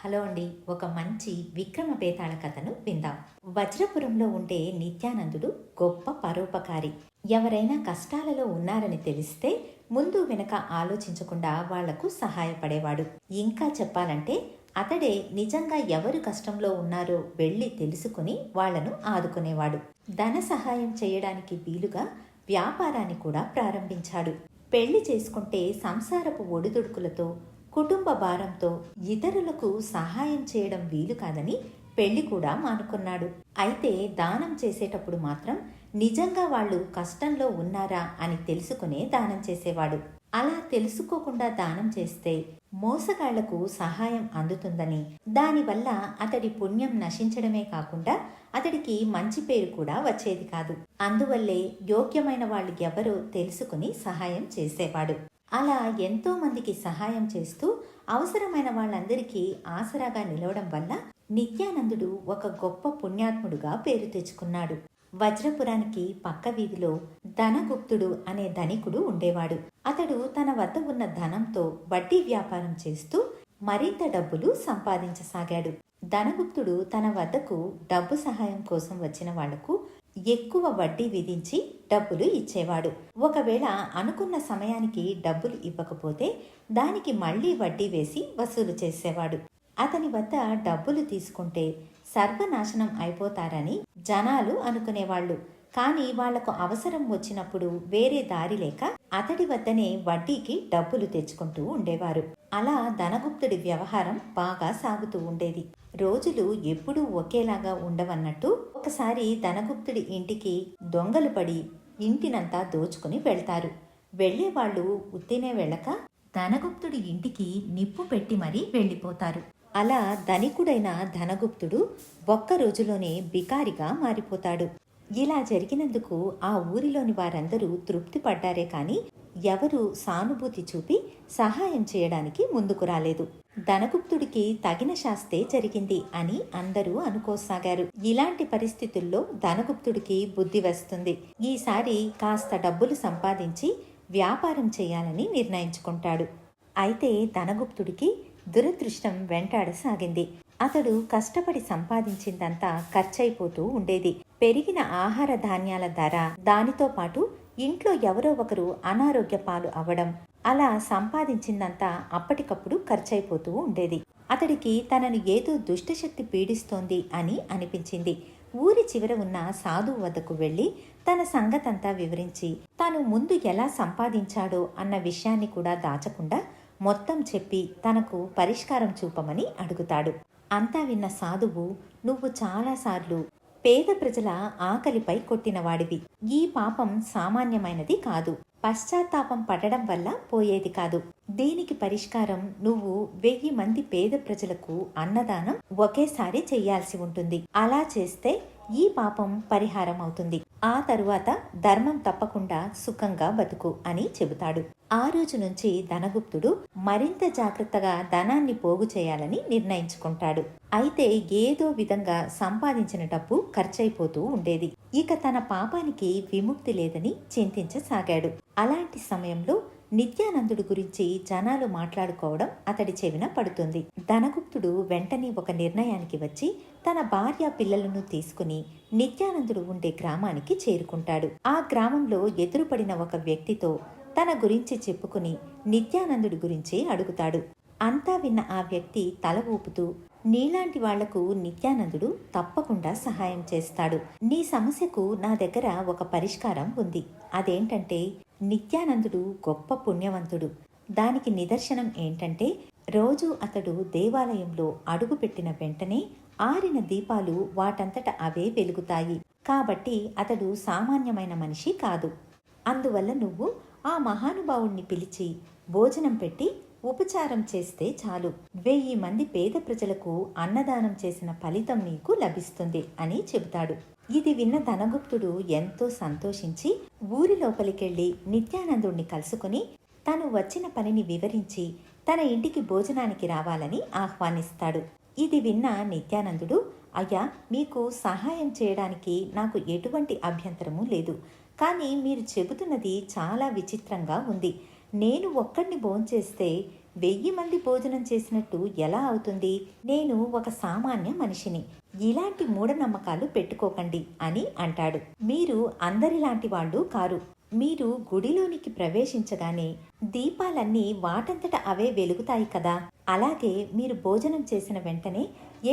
Hello అండి. ఒక మంచి విక్రమ బేతాళ కథను విందాం. వజ్రపురంలో ఉండే నిత్యానందుడు గొప్ప పరోపకారి. ఎవరైనా కష్టాలలో ఉన్నారని తెలిస్తే ముందు వెనక ఆలోచించకుండా వాళ్లకు సహాయపడేవాడు. ఇంకా చెప్పాలంటే అతడే నిజంగా ఎవరు కష్టంలో ఉన్నారో వెళ్లి తెలుసుకుని వాళ్లను ఆదుకునేవాడు. ధన సహాయం చేయడానికి వీలుగా వ్యాపారాన్ని కూడా ప్రారంభించాడు. పెళ్లి చేసుకుంటే సంసారపు ఒడిదుడుకులతో, కుటుంబ భారంతో ఇతరులకు సహాయం చేయడం వీలు కాదని పెళ్లి కూడా మానుకున్నాడు. అయితే దానం చేసేటప్పుడు మాత్రం నిజంగా వాళ్ళు కష్టంలో ఉన్నారా అని తెలుసుకునే దానం చేసేవాడు. అలా తెలుసుకోకుండా దానం చేస్తే మోసగాళ్లకు సహాయం అందుతుందని, దానివల్ల అతడి పుణ్యం నశించడమే కాకుండా అతడికి మంచి పేరు కూడా వచ్చేది కాదు. అందువల్లే యోగ్యమైన వాళ్ళు ఎవరో తెలుసుకుని సహాయం చేసేవాడు. అలా ఎంతో మందికి సహాయం చేస్తూ అవసరమైన వాళ్ళందరికీ ఆసరాగా నిలవడం వల్ల నిత్యానందుడు ఒక గొప్ప పుణ్యాత్ముడుగా పేరు తెచ్చుకున్నాడు. వజ్రపురానికి పక్క వీధిలో ధనగుప్తుడు అనే ధనికుడు ఉండేవాడు. అతడు తన వద్ద ఉన్న ధనంతో వడ్డీ వ్యాపారం చేస్తూ మరింత డబ్బులు సంపాదించసాగాడు. ధనగుప్తుడు తన వద్దకు డబ్బు సహాయం కోసం వచ్చిన వాళ్లకు ఎక్కువ వడ్డీ విధించి డబ్బులు ఇచ్చేవాడు. ఒకవేళ అనుకున్న సమయానికి డబ్బులు ఇవ్వకపోతే దానికి మళ్లీ వడ్డీ వేసి వసూలు చేసేవాడు. అతని వద్ద డబ్బులు తీసుకుంటే సర్వనాశనం అయిపోతారని జనాలు అనుకునేవాళ్లు. కానీ వాళ్లకు అవసరం వచ్చినప్పుడు వేరే దారి లేక అతడి వద్దనే వడ్డీకి డబ్బులు తెచ్చుకుంటూ ఉండేవారు. అలా ధనగుప్తుడి వ్యవహారం బాగా సాగుతూ ఉండేది. రోజులు ఎప్పుడూ ఒకేలాగా ఉండవన్నట్టు ఒకసారి ధనగుప్తుడి ఇంటికి దొంగలు పడి ఇంటినంతా దోచుకుని వెళ్తారు. వెళ్లేవాళ్లు ఉత్తినే వెళ్ళక ధనగుప్తుడి ఇంటికి నిప్పు పెట్టి మరీ వెళ్లిపోతారు. అలా ధనికుడైన ధనగుప్తుడు ఒక్క రోజులోనే బికారిగా మారిపోతాడు. ఇలా జరిగినందుకు ఆ ఊరిలోని వారందరూ తృప్తి పడ్డారే కాని ఎవరూ సానుభూతి చూపి సహాయం చేయడానికి ముందుకు రాలేదు. ధనగుప్తుడికి తగిన శాస్తే జరిగింది అని అందరూ అనుకోసాగారు. ఇలాంటి పరిస్థితుల్లో ధనగుప్తుడికి బుద్ధి వస్తుంది. ఈసారి కాస్త డబ్బులు సంపాదించి వ్యాపారం చేయాలని నిర్ణయించుకుంటాడు. అయితే ధనగుప్తుడికి దురదృష్టం వెంటాడసాగింది. అతడు కష్టపడి సంపాదించిందంతా ఖర్చయిపోతూ ఉండేది. పెరిగిన ఆహార ధాన్యాల ధర, దానితో పాటు ఇంట్లో ఎవరో ఒకరు అనారోగ్య పాలు అవ్వడం, అలా సంపాదించిందంతా అప్పటికప్పుడు ఖర్చయిపోతూ ఉండేది. అతడికి తనను ఏదో దుష్టశక్తి పీడిస్తోంది అని అనిపించింది. ఊరి చివర ఉన్న సాధువు వద్దకు వెళ్లి తన సంగతంతా వివరించి తాను ముందు ఎలా సంపాదించాడో అన్న విషయాన్ని కూడా దాచకుండా మొత్తం చెప్పి తనకు పరిష్కారం చూపమని అడుగుతాడు. అంతా విన్న సాధువు, నువ్వు చాలాసార్లు పేద ప్రజల ఆకలిపై కొట్టినవాడివి. ఈ పాపం సామాన్యమైనది కాదు. పశ్చాత్తాపం పడడం వల్ల పోయేది కాదు. దీనికి పరిష్కారం నువ్వు 1000 మంది పేద ప్రజలకు అన్నదానం ఒకేసారి చెయ్యాల్సి ఉంటుంది. అలా చేస్తే ఈ పాపం పరిహారం అవుతుంది. ఆ తరువాత ధర్మం తప్పకుండా సుఖంగా బతుకు అని చెబుతాడు. ఆ రోజు నుంచి ధనగుప్తుడు మరింత జాగ్రత్తగా ధనాన్ని పోగు చేయాలని నిర్ణయించుకుంటాడు. అయితే ఏదో విధంగా సంపాదించిన డబ్బు ఖర్చయిపోతూ ఉండేది. ఇక తన పాపానికి విముక్తి లేదని చింతించసాగాడు. అలాంటి సమయంలో నిత్యానందుడి గురించి జనాలు మాట్లాడుకోవడం అతడి చెవిన పడుతుంది. ధనగుప్తుడు వెంటనే ఒక నిర్ణయానికి వచ్చి తన భార్య పిల్లలను తీసుకుని నిత్యానందుడు ఉండే గ్రామానికి చేరుకుంటాడు. ఆ గ్రామంలో ఎదురుపడిన ఒక వ్యక్తితో తన గురించి చెప్పుకుని నిత్యానందుడి గురించి అడుగుతాడు. అంతా విన్న ఆ వ్యక్తి తల ఊపుతూ, నీలాంటి వాళ్లకు నిత్యానందుడు తప్పకుండా సహాయం చేస్తాడు. నీ సమస్యకు నా దగ్గర ఒక పరిష్కారం ఉంది. అదేంటంటే నిత్యానందుడు గొప్ప పుణ్యవంతుడు. దానికి నిదర్శనం ఏంటంటే రోజు అతడు దేవాలయంలో అడుగుపెట్టిన వెంటనే ఆరిన దీపాలు వాటంతట అవే వెలుగుతాయి. కాబట్టి అతడు సామాన్యమైన మనిషి కాదు. అందువల్ల నువ్వు ఆ మహానుభావుణ్ణి పిలిచి భోజనం పెట్టి ఉపచారం చేస్తే చాలు. 1000 మంది పేద ప్రజలకు అన్నదానం చేసిన ఫలితం నీకు లభిస్తుంది అని చెబుతాడు. ఇది విన్న ధనగుప్తుడు ఎంతో సంతోషించి ఊరి లోపలికెళ్లి నిత్యానందుణ్ణి కలుసుకుని తను వచ్చిన పనిని వివరించి తన ఇంటికి భోజనానికి రావాలని ఆహ్వానిస్తాడు. ఇది విన్న నిత్యానందుడు, అయ్యా, మీకు సహాయం చేయడానికి నాకు ఎటువంటి అభ్యంతరము లేదు. కానీ మీరు చెబుతున్నది చాలా విచిత్రంగా ఉంది. నేను ఒక్కడిని భోంచేస్తే 1000 మంది భోజనం చేసినట్టు ఎలా అవుతుంది? నేను ఒక సామాన్య మనిషిని. ఇలాంటి మూఢనమ్మకాలు పెట్టుకోకండి అని అంటాడు. మీరు అందరిలాంటి వాళ్ళు కారు. మీరు గుడిలోనికి ప్రవేశించగానే దీపాలన్నీ వాటంతట అవే వెలుగుతాయి కదా. అలాగే మీరు భోజనం చేసిన వెంటనే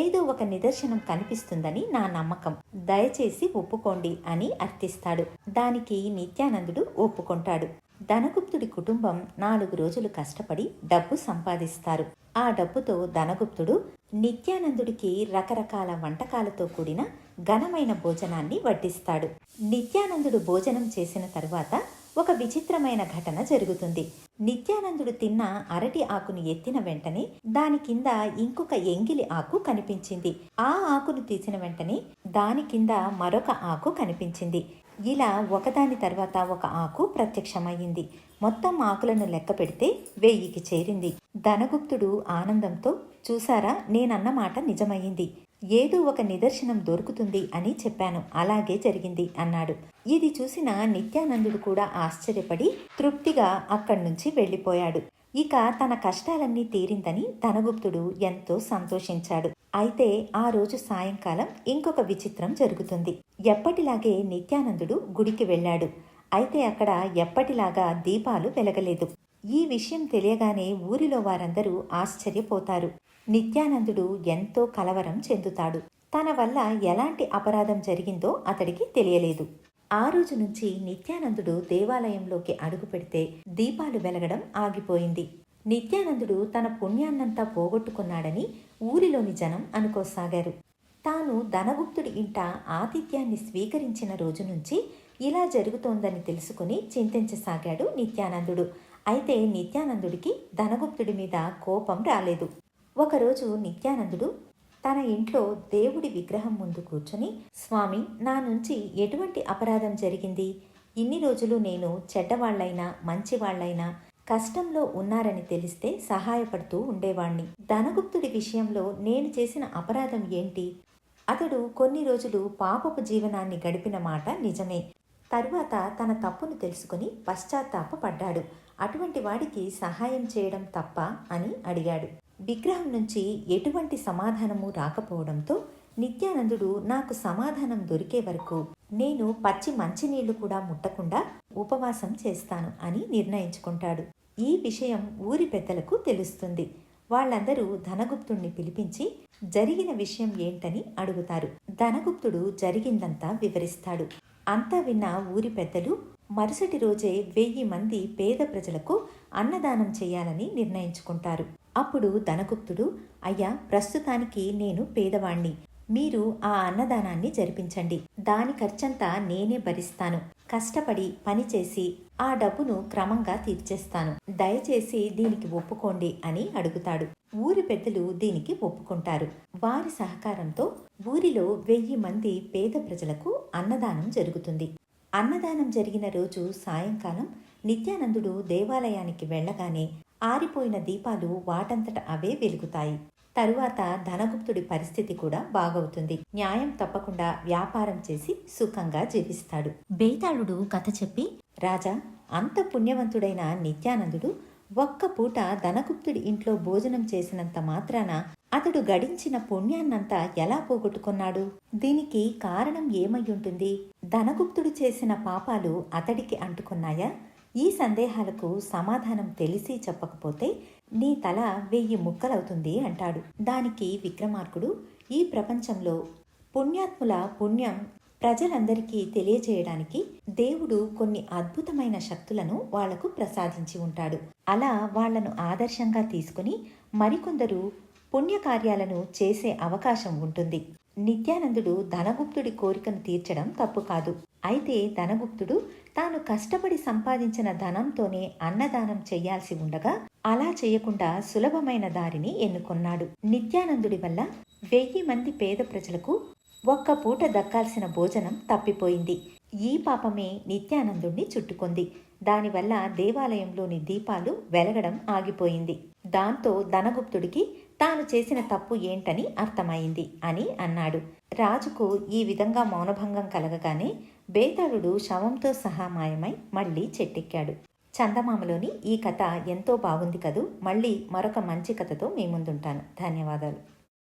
ఏదో ఒక నిదర్శనం కనిపిస్తుందని నా నమ్మకం. దయచేసి ఒప్పుకోండి అని అర్థిస్తాడు. దానికి నిత్యానందుడు ఒప్పుకుంటాడు. ధనగుప్తుడి కుటుంబం 4 రోజులు కష్టపడి డబ్బు సంపాదిస్తారు. ఆ డబ్బుతో ధనగుప్తుడు నిత్యానందుడికి రకరకాల వంటకాలతో కూడిన ఘనమైన భోజనాన్ని వడ్డిస్తాడు. నిత్యానందుడు భోజనం చేసిన తరువాత ఒక విచిత్రమైన ఘటన జరుగుతుంది. నిత్యానందుడు తిన్న అరటి ఆకును ఎత్తిన వెంటనే దాని కింద ఇంకొక ఎంగిలి ఆకు కనిపించింది. ఆ ఆకును తీసిన వెంటనే దాని కింద మరొక ఆకు కనిపించింది. ఇలా ఒకదాని తర్వాత ఒక ఆకు ప్రత్యక్షమయ్యింది. మొత్తం ఆకులను లెక్క పెడితే 1000కి చేరింది. ధనగుప్తుడు ఆనందంతో, చూసారా, నేనన్న మాట నిజమయ్యింది. ఏదో ఒక నిదర్శనం దొరుకుతుంది అని చెప్పాను, అలాగే జరిగింది అన్నాడు. ఇది చూసిన నిత్యానందుడు కూడా ఆశ్చర్యపడి తృప్తిగా అక్కడి నుంచి వెళ్ళిపోయాడు. ఇక తన కష్టాలన్నీ తీరిందని ధనగుప్తుడు ఎంతో సంతోషించాడు. అయితే ఆ రోజు సాయంకాలం ఇంకొక విచిత్రం జరుగుతుంది. ఎప్పటిలాగే నిత్యానందుడు గుడికి వెళ్ళాడు. అయితే అక్కడ ఎప్పటిలాగా దీపాలు వెలగలేదు. ఈ విషయం తెలియగానే ఊరిలో వారందరూ ఆశ్చర్యపోతారు. నిత్యానందుడు ఎంతో కలవరం చెందుతాడు. తన వల్ల ఎలాంటి అపరాధం జరిగిందో అతడికి తెలియలేదు. ఆ రోజు నుంచి నిత్యానందుడు దేవాలయంలోకి అడుగు పెడితే దీపాలు వెలగడం ఆగిపోయింది. నిత్యానందుడు తన పుణ్యాన్నంతా పోగొట్టుకున్నాడని ఊరిలోని జనం అనుకోసాగారు. తాను ధనగుప్తుడి ఇంట ఆతిథ్యాన్ని స్వీకరించిన రోజు నుంచి ఇలా జరుగుతోందని తెలుసుకుని చింతించసాగాడు నిత్యానందుడు. అయితే నిత్యానందుడికి ధనగుప్తుడి మీద కోపం రాలేదు. ఒకరోజు నిత్యానందుడు తన ఇంట్లో దేవుడి విగ్రహం ముందు కూర్చుని, స్వామి, నా నుంచి ఎటువంటి అపరాధం జరిగింది? ఇన్ని రోజులు నేను చెడ్డవాళ్లైనా మంచివాళ్లైనా కష్టంలో ఉన్నారని తెలిస్తే సహాయపడుతూ ఉండేవాణ్ణి. ధనగుప్తుడి విషయంలో నేను చేసిన అపరాధం ఏంటి? అతడు కొన్ని రోజులు పాపపు జీవనాన్ని గడిపిన మాట నిజమే. తరువాత తన తప్పును తెలుసుకుని పశ్చాత్తాపపడ్డాడు. అటువంటి వాడికి సహాయం చేయడం తప్ప అని అడిగాడు. విగ్రహం నుంచి ఎటువంటి సమాధానము రాకపోవడంతో నిత్యానందుడు నాకు సమాధానం దొరికే వరకు నేను పచ్చి మంచినీళ్లు కూడా ముట్టకుండా ఉపవాసం చేస్తాను అని నిర్ణయించుకుంటాడు. ఈ విషయం ఊరి పెద్దలకు తెలుస్తుంది. వాళ్ళందరూ ధనగుప్తుణ్ణి పిలిపించి జరిగిన విషయం ఏంటని అడుగుతారు. ధనగుప్తుడు జరిగిందంతా వివరిస్తాడు. అంతా విన్న ఊరి పెద్దలు మరుసటి రోజే 1000 మంది పేద ప్రజలకు అన్నదానం చేయాలని నిర్ణయించుకుంటారు. అప్పుడు ధనగుప్తుడు, అయ్యా, ప్రస్తుతానికి నేను పేదవాణ్ణి. మీరు ఆ అన్నదానాన్ని జరిపించండి. దాని ఖర్చంతా నేనే భరిస్తాను. కష్టపడి పనిచేసి ఆ డబ్బును క్రమంగా తీర్చేస్తాను. దయచేసి దీనికి ఒప్పుకోండి అని అడుగుతాడు. ఊరి పెద్దలు దీనికి ఒప్పుకుంటారు. వారి సహకారంతో ఊరిలో 1000 మంది పేద ప్రజలకు అన్నదానం జరుగుతుంది. అన్నదానం జరిగిన రోజు సాయంకాలం నిత్యానందుడు దేవాలయానికి వెళ్ళగానే ఆరిపోయిన దీపాలు వాటంతట అవే వెలుగుతాయి. తరువాత ధనగుప్తుడి పరిస్థితి కూడా బాగవుతుంది. న్యాయం తప్పకుండా వ్యాపారం చేసి సుఖంగా జీవిస్తాడు. బేతాళుడు కథ చెప్పి, రాజా, అంత పుణ్యవంతుడైన నిత్యానందుడు ఒక్క పూట ధనగుప్తుడి ఇంట్లో భోజనం చేసినంత మాత్రాన అతడు గడించిన పుణ్యాన్నంతా ఎలా పోగొట్టుకున్నాడు? దీనికి కారణం ఏమయ్యుంటుంది? ధనగుప్తుడు చేసిన పాపాలు అతడికి అంటుకున్నాయా? ఈ సందేహాలకు సమాధానం తెలిసి చెప్పకపోతే నీ తల 1000 ముక్కలవుతుంది అంటాడు. దానికి విక్రమార్కుడు, ఈ ప్రపంచంలో పుణ్యాత్ముల పుణ్యం ప్రజలందరికీ తెలియజేయడానికి దేవుడు కొన్ని అద్భుతమైన శక్తులను వాళ్లకు ప్రసాదించి ఉంటాడు. అలా వాళ్లను ఆదర్శంగా తీసుకుని మరికొందరు పుణ్యకార్యాలను చేసే అవకాశం ఉంటుంది. నిత్యానందుడు ధనగుప్తుడి కోరికను తీర్చడం తప్పు కాదు. అయితే ధనగుప్తుడు తాను కష్టపడి సంపాదించిన ధనంతోనే అన్నదానం చెయ్యాల్సి ఉండగా అలా చేయకుండా సులభమైన దారిని ఎన్నుకొన్నాడు. నిత్యానందుడి వల్ల 1000 మంది పేద ప్రజలకు ఒక్క పూట దక్కాల్సిన భోజనం తప్పిపోయింది. ఈ పాపమే నిత్యానందుణ్ణి చుట్టుకుంది. దానివల్ల దేవాలయంలోని దీపాలు వెలగడం ఆగిపోయింది. దాంతో ధనగుప్తుడికి తాను చేసిన తప్పు ఏంటని అర్థమైంది అని అన్నాడు. రాజుకు ఈ విధంగా మౌనభంగం కలగగానే బేతాళుడు శవంతో సహా మాయమై మళ్లీ చెట్టెక్కాడు. చందమామలోని ఈ కథ ఎంతో బాగుంది కదూ. మళ్ళీ మరొక మంచి కథతో మీ ముందుంటాను. ధన్యవాదాలు.